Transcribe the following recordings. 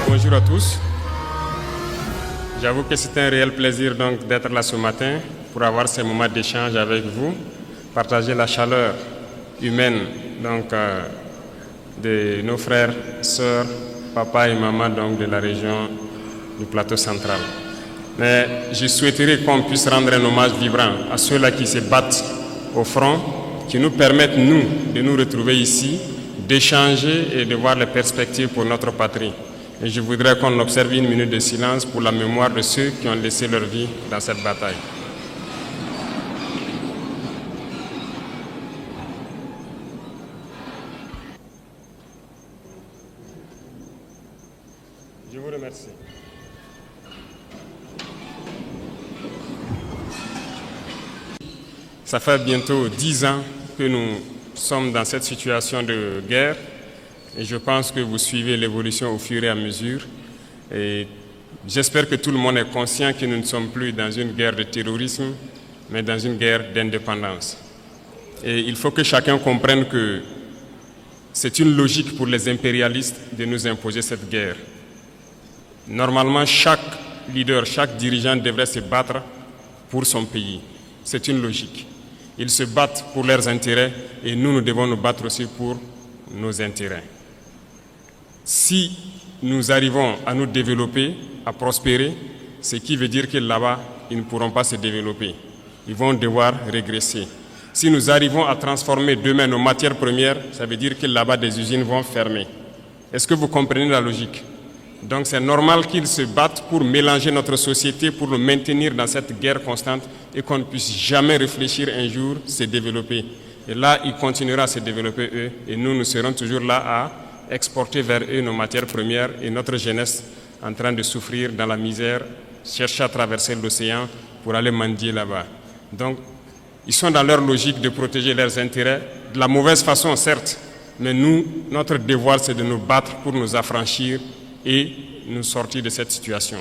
Bonjour à tous. J'avoue que c'est un réel plaisir donc d'être là ce matin pour avoir ces moments d'échange avec vous, partager la chaleur humaine donc de nos frères, sœurs, papa et maman donc de la région du plateau central. Mais je souhaiterais qu'on puisse rendre un hommage vibrant à ceux-là qui se battent au front, qui nous permettent, nous, de nous retrouver ici, d'échanger et de voir les perspectives pour notre patrie. Et je voudrais qu'on observe une minute de silence pour la mémoire de ceux qui ont laissé leur vie dans cette bataille. Je vous remercie. Ça fait bientôt 10 ans que nous sommes dans cette situation de guerre et je pense que vous suivez l'évolution au fur et à mesure. Et j'espère que tout le monde est conscient que nous ne sommes plus dans une guerre de terrorisme, mais dans une guerre d'indépendance. Et il faut que chacun comprenne que c'est une logique pour les impérialistes de nous imposer cette guerre. Normalement, chaque leader, chaque dirigeant devrait se battre pour son pays. C'est une logique. Ils se battent pour leurs intérêts et nous devons nous battre aussi pour nos intérêts. Si nous arrivons à nous développer, à prospérer, ce qui veut dire que là-bas, ils ne pourront pas se développer. Ils vont devoir régresser. Si nous arrivons à transformer demain nos matières premières, ça veut dire que là-bas, des usines vont fermer. Est-ce que vous comprenez la logique ? Donc c'est normal qu'ils se battent pour mélanger notre société, pour nous maintenir dans cette guerre constante et qu'on ne puisse jamais réfléchir un jour se développer. Et là, ils continueront à se développer eux et nous serons toujours là à exporter vers eux nos matières premières et notre jeunesse en train de souffrir dans la misère, chercher à traverser l'océan pour aller mendier là-bas. Donc, ils sont dans leur logique de protéger leurs intérêts, de la mauvaise façon certes, mais nous, notre devoir c'est de nous battre pour nous affranchir et nous sortir de cette situation.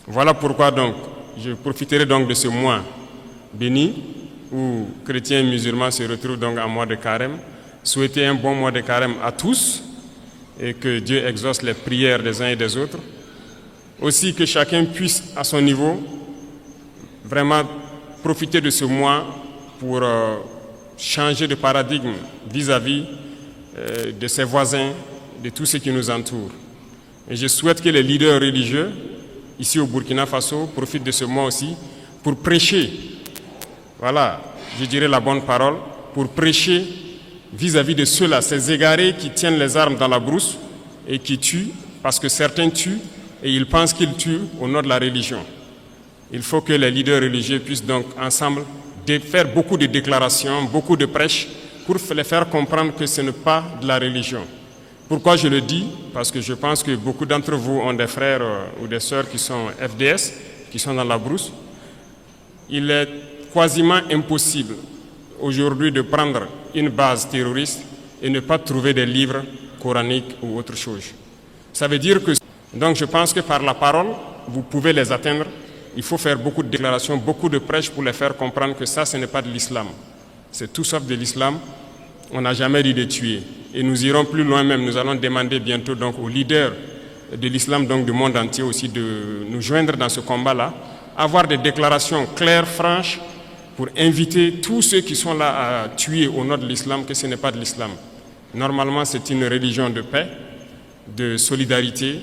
Voilà pourquoi donc, je profiterai donc de ce mois béni où chrétiens et musulmans se retrouvent donc en mois de carême, souhaiter un bon mois de carême à tous et que Dieu exauce les prières des uns et des autres. Aussi que chacun puisse à son niveau vraiment profiter de ce mois pour changer de paradigme vis-à-vis de ses voisins, de tout ce qui nous entoure. Et je souhaite que les leaders religieux, ici au Burkina Faso, profitent de ce mois aussi pour prêcher, voilà, je dirais la bonne parole, pour prêcher vis-à-vis de ceux-là, ces égarés qui tiennent les armes dans la brousse et qui tuent, parce que certains tuent et ils pensent qu'ils tuent au nom de la religion. Il faut que les leaders religieux puissent donc ensemble faire beaucoup de déclarations, beaucoup de prêches pour les faire comprendre que ce n'est pas de la religion. Pourquoi je le dis? Parce que je pense que beaucoup d'entre vous ont des frères ou des sœurs qui sont FDS, qui sont dans la brousse. Il est quasiment impossible aujourd'hui de prendre une base terroriste et ne pas trouver des livres coraniques ou autre chose. Ça veut dire que, donc je pense que par la parole, vous pouvez les atteindre. Il faut faire beaucoup de déclarations, beaucoup de prêches pour les faire comprendre que ça, ce n'est pas de l'islam. C'est tout sauf de l'islam. On n'a jamais dit de tuer. Et nous irons plus loin même. Nous allons demander bientôt donc aux leaders de l'islam, donc du monde entier aussi, de nous joindre dans ce combat-là, avoir des déclarations claires, franches, pour inviter tous ceux qui sont là à tuer au nom de l'islam, que ce n'est pas de l'islam. Normalement, c'est une religion de paix, de solidarité,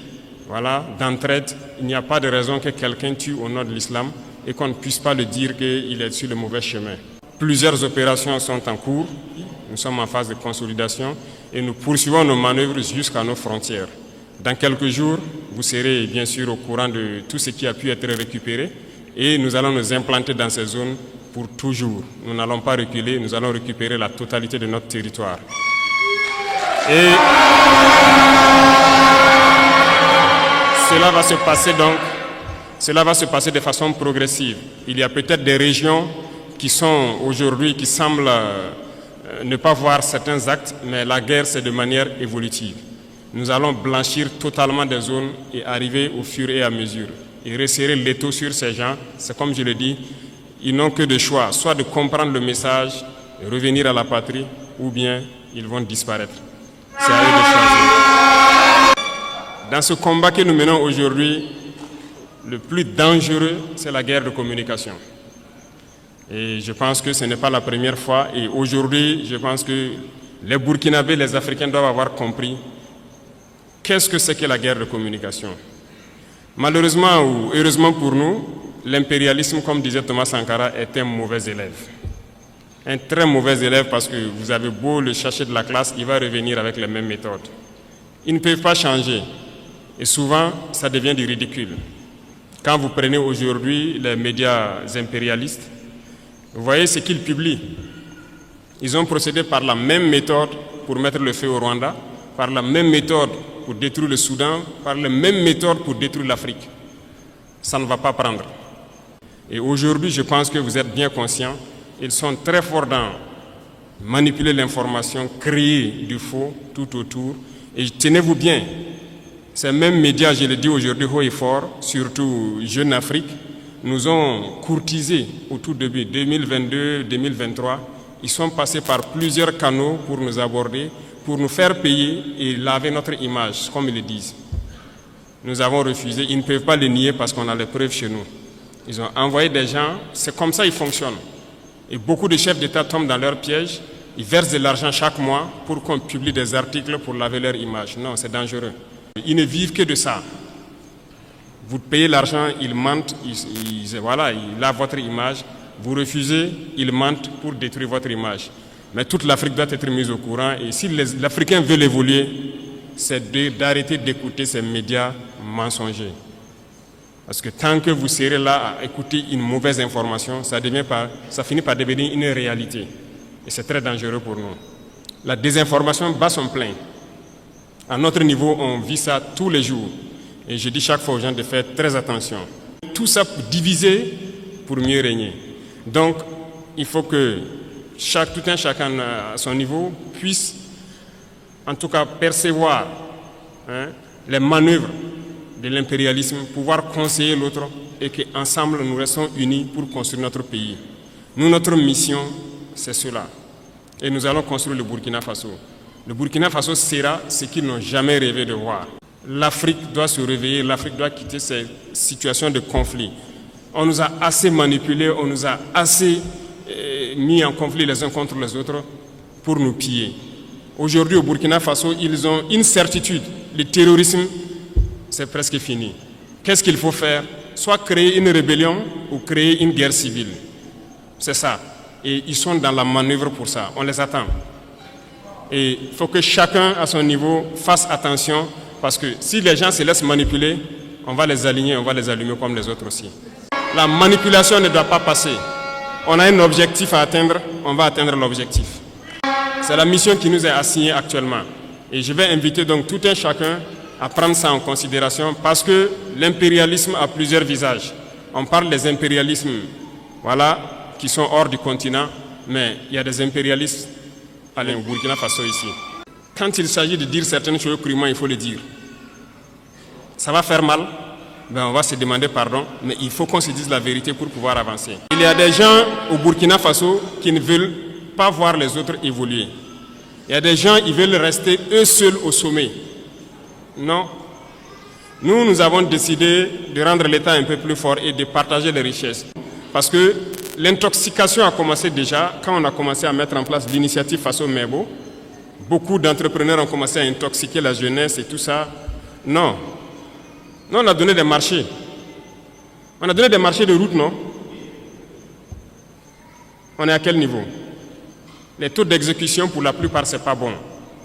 voilà, d'entraide. Il n'y a pas de raison que quelqu'un tue au nom de l'islam et qu'on ne puisse pas le dire qu'il est sur le mauvais chemin. Plusieurs opérations sont en cours. Nous sommes en phase de consolidation et nous poursuivons nos manœuvres jusqu'à nos frontières. Dans quelques jours, vous serez bien sûr au courant de tout ce qui a pu être récupéré et nous allons nous implanter dans ces zones pour toujours. Nous n'allons pas reculer, nous allons récupérer la totalité de notre territoire. Et cela va se passer de façon progressive. Il y a peut-être des régions qui sont aujourd'hui, qui semblent ne pas voir certains actes, mais la guerre, c'est de manière évolutive. Nous allons blanchir totalement des zones et arriver au fur et à mesure. Et resserrer l'étau sur ces gens, c'est comme je le dis, ils n'ont que de choix, soit de comprendre le message, de revenir à la patrie, ou bien ils vont disparaître. C'est à eux de choisir. dans ce combat que nous menons aujourd'hui, le plus dangereux, c'est la guerre de communication. Et je pense que ce n'est pas la première fois. Et aujourd'hui, je pense que les Burkinabés, les Africains doivent avoir compris qu'est-ce que c'est que la guerre de communication. Malheureusement ou heureusement pour nous, l'impérialisme, comme disait Thomas Sankara, est un mauvais élève. Un très mauvais élève parce que vous avez beau le chercher de la classe, il va revenir avec les mêmes méthodes. Ils ne peuvent pas changer. Et souvent, ça devient du ridicule. Quand vous prenez aujourd'hui les médias impérialistes, vous voyez ce qu'ils publient. Ils ont procédé par la même méthode pour mettre le feu au Rwanda, par la même méthode pour détruire le Soudan, par la même méthode pour détruire l'Afrique. Ça ne va pas prendre. Et aujourd'hui, je pense que vous êtes bien conscients, ils sont très forts dans manipuler l'information, créer du faux tout autour. Et tenez-vous bien, ces mêmes médias, je le dis aujourd'hui haut et fort, surtout Jeune Afrique, nous ont courtisés au tout début, 2022-2023. Ils sont passés par plusieurs canaux pour nous aborder, pour nous faire payer et laver notre image, comme ils le disent. Nous avons refusé, ils ne peuvent pas le nier parce qu'on a les preuves chez nous. Ils ont envoyé des gens, c'est comme ça qu'ils fonctionnent. Et beaucoup de chefs d'État tombent dans leur piège, ils versent de l'argent chaque mois pour qu'on publie des articles pour laver leur image. Non, c'est dangereux. Ils ne vivent que de ça. Vous payez l'argent, ils mentent, ils lavent votre image. Vous refusez, ils mentent pour détruire votre image. Mais toute l'Afrique doit être mise au courant. Et si l'Africain veut évoluer, c'est d'arrêter d'écouter ces médias mensongers. Parce que tant que vous serez là à écouter une mauvaise information, ça finit par devenir une réalité. Et c'est très dangereux pour nous. La désinformation bat son plein. À notre niveau, on vit ça tous les jours. Et je dis chaque fois aux gens de faire très attention. Tout ça pour diviser, pour mieux régner. Donc, il faut que tout un chacun à son niveau puisse, en tout cas, percevoir les manœuvres de l'impérialisme, pouvoir conseiller l'autre et qu'ensemble, nous restons unis pour construire notre pays. Nous, notre mission, c'est cela. Et nous allons construire le Burkina Faso. Le Burkina Faso sera ce qu'ils n'ont jamais rêvé de voir. L'Afrique doit se réveiller, l'Afrique doit quitter ces situations de conflit. On nous a assez manipulés, on nous a assez mis en conflit les uns contre les autres pour nous piller. Aujourd'hui, au Burkina Faso, ils ont une certitude. Le terrorisme, c'est presque fini. Qu'est-ce qu'il faut faire? Soit créer une rébellion ou créer une guerre civile. C'est ça. Et ils sont dans la manœuvre pour ça. On les attend. Et il faut que chacun, à son niveau, fasse attention. Parce que si les gens se laissent manipuler, on va les aligner, on va les allumer comme les autres aussi. La manipulation ne doit pas passer. On a un objectif à atteindre, on va atteindre l'objectif. C'est la mission qui nous est assignée actuellement. Et je vais inviter donc tout un chacun à prendre ça en considération parce que l'impérialisme a plusieurs visages. On parle des impérialismes qui sont hors du continent, mais il y a des impérialistes au Burkina Faso ici. Quand il s'agit de dire certaines choses crûment, il faut le dire. Ça va faire mal, on va se demander pardon, mais il faut qu'on se dise la vérité pour pouvoir avancer. Il y a des gens au Burkina Faso qui ne veulent pas voir les autres évoluer. Il y a des gens qui veulent rester eux seuls au sommet. Non. Nous avons décidé de rendre l'État un peu plus fort et de partager les richesses. Parce que l'intoxication a commencé déjà quand on a commencé à mettre en place l'initiative Faso Mebo. Beaucoup d'entrepreneurs ont commencé à intoxiquer la jeunesse et tout ça. Non. Non, on a donné des marchés. On a donné des marchés de route, non? On est à quel niveau? Les taux d'exécution, pour la plupart, ce n'est pas bon.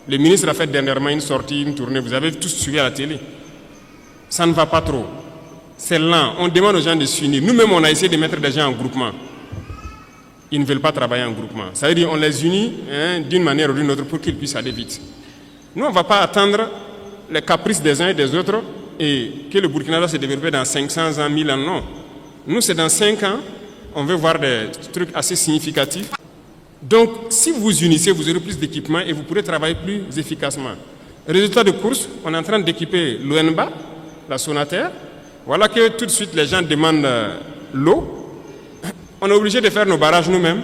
Le ministre a fait dernièrement une sortie, une tournée. Vous avez tous suivi à la télé. Ça ne va pas trop. C'est lent. On demande aux gens de s'unir. Nous-mêmes, on a essayé de mettre des gens en groupement. Ils ne veulent pas travailler en groupement. Ça veut dire qu'on les unit d'une manière ou d'une autre pour qu'ils puissent aller vite. Nous, on ne va pas attendre les caprices des uns et des autres et que le Burkina va se développer dans 500 ans, 1000 ans. Non. Nous, c'est dans 5 ans. On veut voir des trucs assez significatifs. Donc, si vous vous unissez, vous aurez plus d'équipement et vous pourrez travailler plus efficacement. Résultat de course, on est en train d'équiper l'ONBA, la Sonaterre. Voilà que tout de suite, les gens demandent l'eau. On est obligé de faire nos barrages nous-mêmes,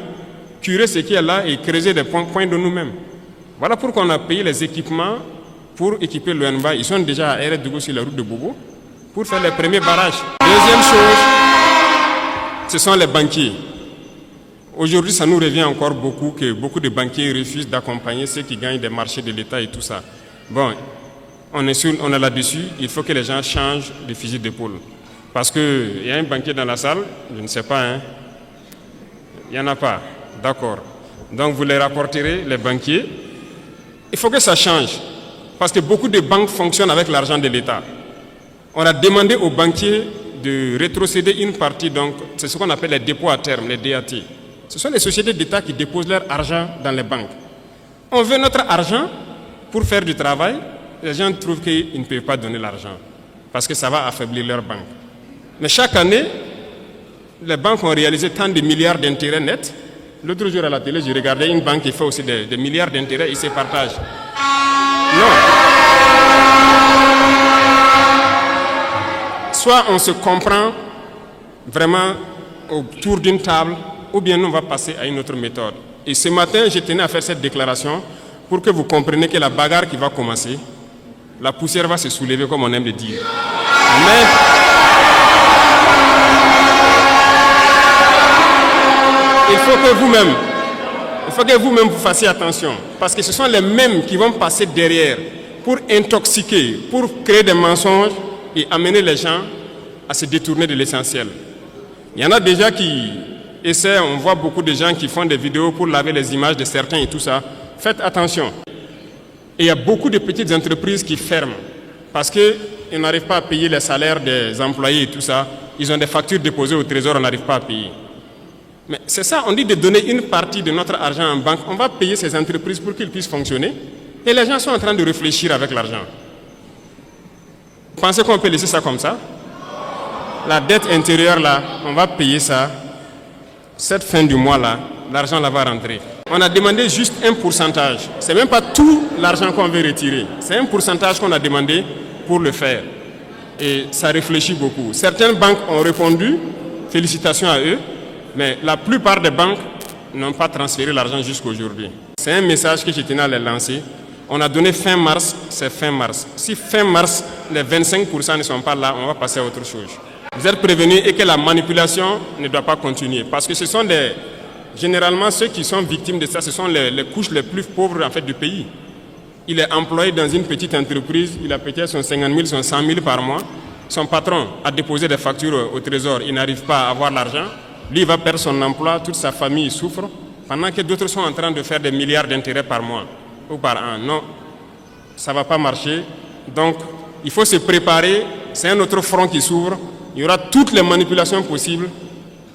curer ce qui est là et creuser des points de nous-mêmes. Voilà pourquoi on a payé les équipements pour équiper l'ONBA. Ils sont déjà à RDGO sur la route de Bobo pour faire les premiers barrages. Deuxième chose, ce sont les banquiers. Aujourd'hui, ça nous revient encore beaucoup que beaucoup de banquiers refusent d'accompagner ceux qui gagnent des marchés de l'État et tout ça. Bon, on est là-dessus, il faut que les gens changent de fusil d'épaule. Parce qu'il y a un banquier dans la salle, je ne sais pas, hein. Il n'y en a pas, d'accord. Donc vous les rapporterez, les banquiers. Il faut que ça change. Parce que beaucoup de banques fonctionnent avec l'argent de l'État. On a demandé aux banquiers de rétrocéder une partie, donc c'est ce qu'on appelle les dépôts à terme, les DAT. Ce sont les sociétés d'État qui déposent leur argent dans les banques. On veut notre argent pour faire du travail. Les gens trouvent qu'ils ne peuvent pas donner l'argent parce que ça va affaiblir leur banque. Mais chaque année, les banques ont réalisé tant de milliards d'intérêts nets. L'autre jour à la télé, j'ai regardé une banque qui fait aussi des milliards d'intérêts, ils se partagent. Non. Soit on se comprend vraiment autour d'une table, ou bien nous on va passer à une autre méthode. Et ce matin, je tenais à faire cette déclaration pour que vous compreniez que la bagarre qui va commencer, la poussière va se soulever comme on aime le dire. Mais il faut que vous-même vous fassiez attention, parce que ce sont les mêmes qui vont passer derrière pour intoxiquer, pour créer des mensonges et amener les gens à se détourner de l'essentiel. Il y en a déjà qui essaient, on voit beaucoup de gens qui font des vidéos pour laver les images de certains et tout ça. Faites attention. Et il y a beaucoup de petites entreprises qui ferment parce qu'ils n'arrivent pas à payer les salaires des employés et tout ça. Ils ont des factures déposées au trésor, on n'arrive pas à payer. Mais c'est ça, on dit de donner une partie de notre argent en banque. On va payer ces entreprises pour qu'ils puissent fonctionner. Et les gens sont en train de réfléchir avec l'argent. Vous pensez qu'on peut laisser ça comme ça? La dette intérieure là, on va payer ça. Cette fin du mois là, l'argent là va rentrer. On a demandé juste un pourcentage. C'est même pas tout l'argent qu'on veut retirer. C'est un pourcentage qu'on a demandé pour le faire. Et ça réfléchit beaucoup. Certaines banques ont répondu, félicitations à eux, mais la plupart des banques n'ont pas transféré l'argent jusqu'à aujourd'hui. C'est un message que je tenais à les lancer. On a donné fin mars, c'est fin mars. Si fin mars, les 25% ne sont pas là, on va passer à autre chose. Vous êtes prévenus et que la manipulation ne doit pas continuer. Parce que ce sont généralement ceux qui sont victimes de ça, ce sont les couches les plus pauvres en fait, du pays. Il est employé dans une petite entreprise, il a peut-être son 50 000, son 100 000 par mois. Son patron a déposé des factures au trésor, il n'arrive pas à avoir l'argent. Lui, il va perdre son emploi, toute sa famille souffre, pendant que d'autres sont en train de faire des milliards d'intérêts par mois ou par an. Non, ça ne va pas marcher. Donc, il faut se préparer. C'est un autre front qui s'ouvre. Il y aura toutes les manipulations possibles,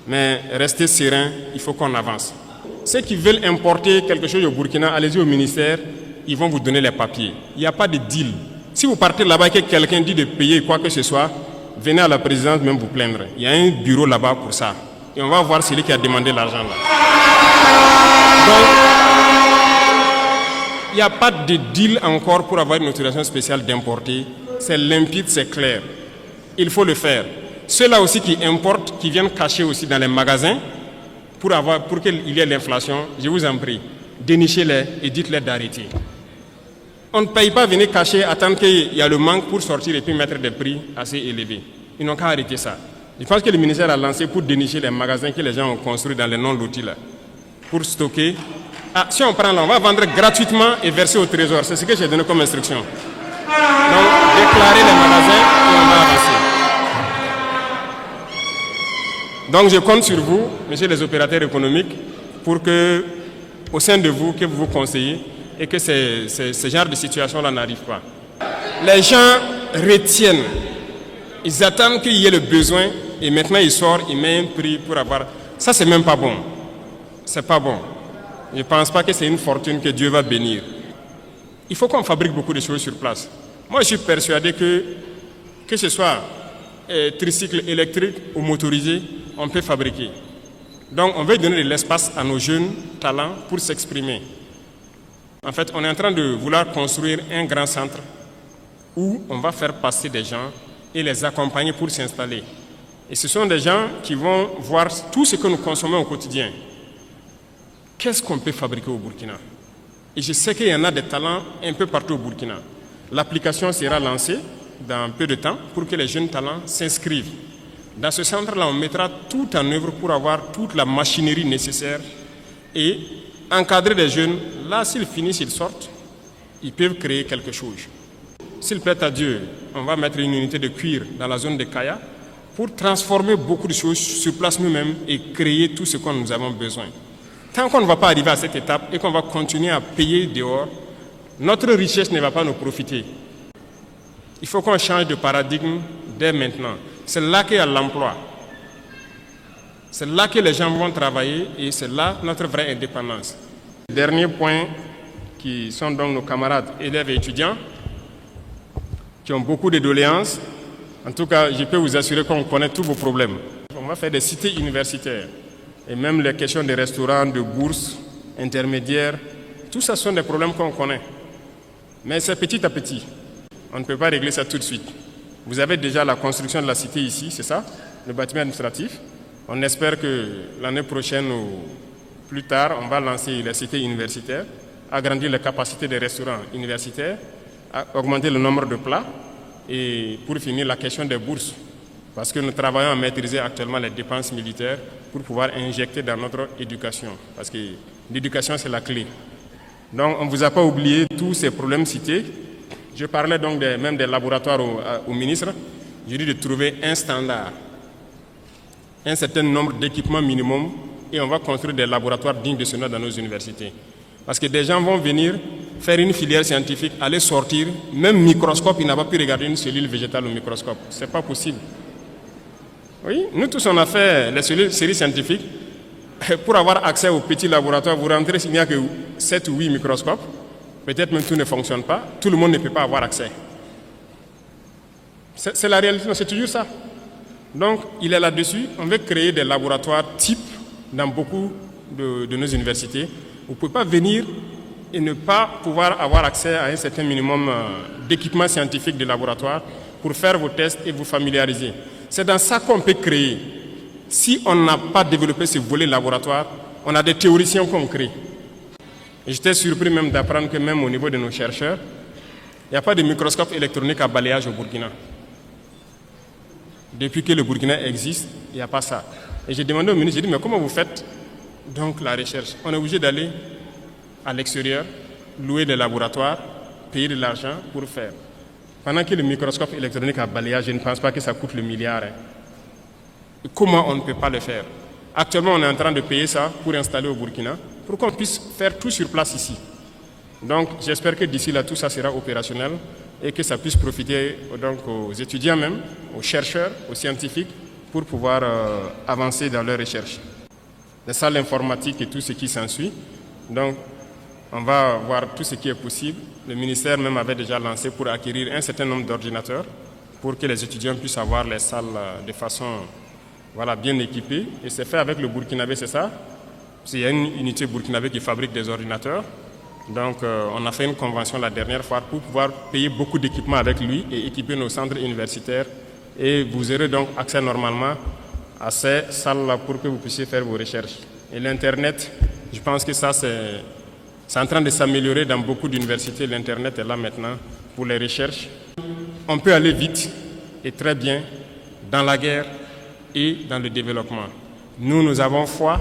mais restez serein, il faut qu'on avance. Ceux qui veulent importer quelque chose au Burkina, allez-y au ministère, ils vont vous donner les papiers. Il n'y a pas de deal. Si vous partez là-bas et que quelqu'un dit de payer quoi que ce soit, venez à la présidence même vous plaindre. Il y a un bureau là-bas pour ça. Et on va voir celui qui a demandé l'argent là. Donc, il n'y a pas de deal encore pour avoir une autorisation spéciale d'importer. C'est limpide, c'est clair. Il faut le faire. Ceux-là aussi qui importent, qui viennent cacher aussi dans les magasins pour qu'il y ait l'inflation, je vous en prie, dénichez-les et dites-les d'arrêter. On ne paye pas venir cacher, attendre qu'il y a le manque pour sortir et puis mettre des prix assez élevés. Ils n'ont qu'à arrêter ça. Je pense que le ministère a lancé pour dénicher les magasins que les gens ont construits dans les non-lotis là, pour stocker. Ah, si on prend là, on va vendre gratuitement et verser au trésor. C'est ce que j'ai donné comme instruction. Donc, déclarer les magasins et on va avancer. Donc, je compte sur vous, messieurs les opérateurs économiques, pour que, au sein de vous, que vous vous conseillez et que ce genre de situation-là n'arrive pas. Les gens retiennent. Ils attendent qu'il y ait le besoin et maintenant ils sortent, ils mettent un prix pour avoir... Ça, c'est même pas bon. C'est pas bon. Je ne pense pas que c'est une fortune que Dieu va bénir. Il faut qu'on fabrique beaucoup de choses sur place. Moi, je suis persuadé que ce soit tricycle électrique ou motorisé, on peut fabriquer. Donc, on veut donner de l'espace à nos jeunes talents pour s'exprimer. En fait, on est en train de vouloir construire un grand centre où on va faire passer des gens et les accompagner pour s'installer. Et ce sont des gens qui vont voir tout ce que nous consommons au quotidien. Qu'est-ce qu'on peut fabriquer au Burkina? Et je sais qu'il y en a des talents un peu partout au Burkina. L'application sera lancée dans peu de temps pour que les jeunes talents s'inscrivent. Dans ce centre-là, on mettra tout en œuvre pour avoir toute la machinerie nécessaire et encadrer les jeunes. Là, s'ils finissent, ils sortent, ils peuvent créer quelque chose. S'il plaît à Dieu, on va mettre une unité de cuir dans la zone de Kaya pour transformer beaucoup de choses sur place nous-mêmes et créer tout ce que nous avons besoin. Tant qu'on ne va pas arriver à cette étape et qu'on va continuer à payer dehors, notre richesse ne va pas nous profiter. Il faut qu'on change de paradigme dès maintenant. C'est là qu'il y a l'emploi. C'est là que les gens vont travailler et c'est là notre vraie indépendance. Dernier point, qui sont donc nos camarades élèves et étudiants, qui ont beaucoup de doléances. En tout cas, je peux vous assurer qu'on connaît tous vos problèmes. On va faire des cités universitaires. Et même les questions des restaurants, de bourses, intermédiaires, tout ça sont des problèmes qu'on connaît. Mais c'est petit à petit. On ne peut pas régler ça tout de suite. Vous avez déjà la construction de la cité ici, c'est ça, le bâtiment administratif. On espère que l'année prochaine ou plus tard, on va lancer les cités universitaires, agrandir les capacités des restaurants universitaires, augmenter le nombre de plats et pour finir la question des bourses. Parce que nous travaillons à maîtriser actuellement les dépenses militaires pour pouvoir injecter dans notre éducation. Parce que l'éducation, c'est la clé. Donc, on ne vous a pas oublié tous ces problèmes cités. Je parlais donc même des laboratoires au ministre. Je dis de trouver un standard, un certain nombre d'équipements minimum et on va construire des laboratoires dignes de ce nom dans nos universités. Parce que des gens vont venir faire une filière scientifique, aller sortir, même microscope, il n'a pas pu regarder une cellule végétale au microscope. Ce n'est pas possible. Oui, nous tous on a fait les séries scientifiques. Pour avoir accès au petit laboratoire, vous rentrez s'il n'y a que 7 ou 8 microscopes. Peut-être même tout ne fonctionne pas. Tout le monde ne peut pas avoir accès. C'est la réalité, c'est toujours ça. Donc, il est là-dessus. On veut créer des laboratoires types dans beaucoup de nos universités. Vous ne pouvez pas venir et ne pas pouvoir avoir accès à un certain minimum d'équipements scientifiques de laboratoire pour faire vos tests et vous familiariser. C'est dans ça qu'on peut créer. Si on n'a pas développé ce volet laboratoire, on a des théoriciens qu'on crée. J'étais surpris même d'apprendre que même au niveau de nos chercheurs, il n'y a pas de microscope électronique à balayage au Burkina. Depuis que le Burkina existe, il n'y a pas ça. Et j'ai demandé au ministre, j'ai dit, mais comment vous faites donc la recherche? On est obligé d'aller à l'extérieur, louer des laboratoires, payer de l'argent pour faire. Pendant que le microscope électronique à balayage, je ne pense pas que ça coûte le milliard. Comment on ne peut pas le faire? Actuellement, on est en train de payer ça pour installer au Burkina, pour qu'on puisse faire tout sur place ici. Donc, j'espère que d'ici là, tout ça sera opérationnel et que ça puisse profiter donc, aux étudiants même, aux chercheurs, aux scientifiques, pour pouvoir avancer dans leurs recherches. Les salles informatiques et tout ce qui s'ensuit. Donc, on va voir tout ce qui est possible. Le ministère même avait déjà lancé pour acquérir un certain nombre d'ordinateurs pour que les étudiants puissent avoir les salles de façon bien équipée. Et c'est fait avec le Burkinabé, c'est ça? Il y a une unité burkinabé qui fabrique des ordinateurs. Donc, on a fait une convention la dernière fois pour pouvoir payer beaucoup d'équipements avec lui et équiper nos centres universitaires. Et vous aurez donc accès normalement à ces salles-là pour que vous puissiez faire vos recherches. Et l'Internet, je pense que ça, c'est en train de s'améliorer dans beaucoup d'universités. L'Internet est là maintenant pour les recherches. On peut aller vite et très bien dans la guerre et dans le développement. Nous avons foi,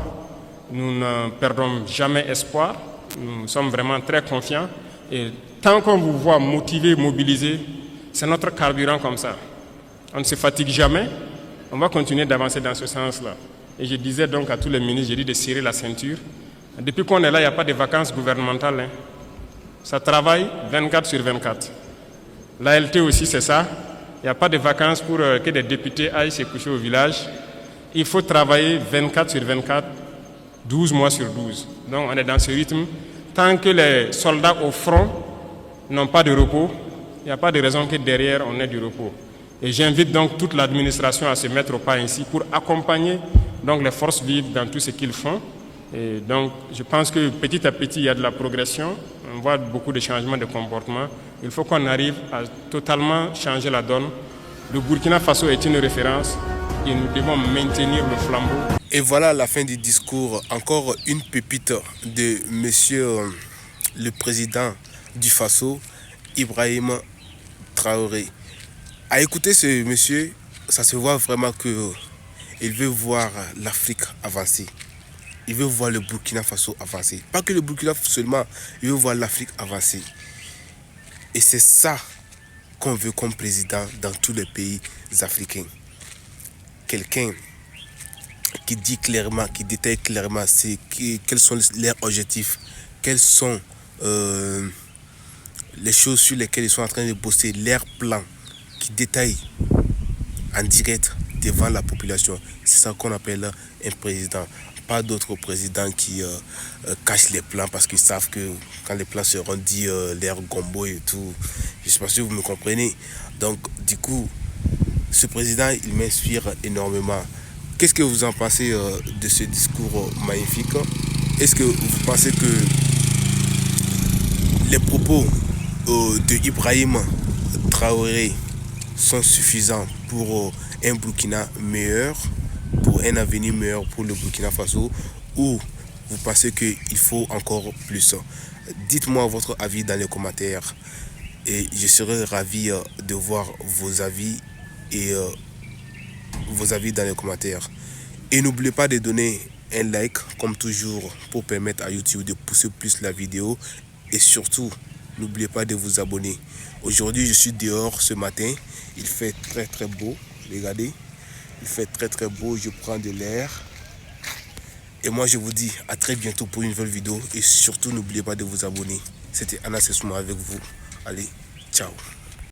nous ne perdons jamais espoir, nous sommes vraiment très confiants. Et tant qu'on vous voit motivé, mobilisé, c'est notre carburant comme ça. On ne se fatigue jamais, on va continuer d'avancer dans ce sens-là. Et je disais donc à tous les ministres, j'ai dit de serrer la ceinture. Depuis qu'on est là, il n'y a pas de vacances gouvernementales. Ça travaille 24 sur 24. L'ALT aussi, c'est ça. Il n'y a pas de vacances pour que des députés aillent se coucher au village. Il faut travailler 24 sur 24, 12 mois sur 12. Donc on est dans ce rythme. Tant que les soldats au front n'ont pas de repos, il n'y a pas de raison que derrière on ait du repos. Et j'invite donc toute l'administration à se mettre au pas ainsi pour accompagner donc les forces vives dans tout ce qu'ils font. Et donc je pense que petit à petit il y a de la progression, on voit beaucoup de changements de comportement. Il faut qu'on arrive à totalement changer la donne. Le Burkina Faso est une référence et nous devons maintenir le flambeau. Et voilà la fin du discours. Encore une pépite de monsieur le président du Faso, Ibrahim Traoré. À écouter ce monsieur, ça se voit vraiment que il veut voir l'Afrique avancer. Il veut voir le Burkina Faso avancer. Pas que le Burkina seulement, il veut voir l'Afrique avancer. Et c'est ça qu'on veut comme président dans tous les pays africains. Quelqu'un qui dit clairement, qui détaille clairement quels sont leurs objectifs, quels sont les choses sur lesquelles ils sont en train de bosser, leurs plans, qui détaillent en direct devant la population. C'est ça qu'on appelle un président. Pas d'autres présidents qui cachent les plans parce qu'ils savent que quand les plans seront dits, l'air gombo et tout. Je ne sais pas si vous me comprenez. Donc, du coup, ce président, il m'inspire énormément. Qu'est-ce que vous en pensez de ce discours magnifique? Est-ce que vous pensez que les propos de Ibrahim Traoré sont suffisants pour un Burkina meilleur, pour un avenir meilleur pour le Burkina Faso, ou vous pensez qu'il faut encore plus? Dites-moi votre avis dans les commentaires et je serai ravi de voir vos avis et vos avis dans les commentaires. Et n'oubliez pas de donner un like comme toujours pour permettre à YouTube de pousser plus la vidéo et surtout n'oubliez pas de vous abonner. Aujourd'hui je suis dehors ce matin, il fait très beau, regardez, il fait très beau, je prends de l'air et moi je vous dis à très bientôt pour une nouvelle vidéo et surtout n'oubliez pas de vous abonner. C'était Anas Essouma avec vous, allez, ciao.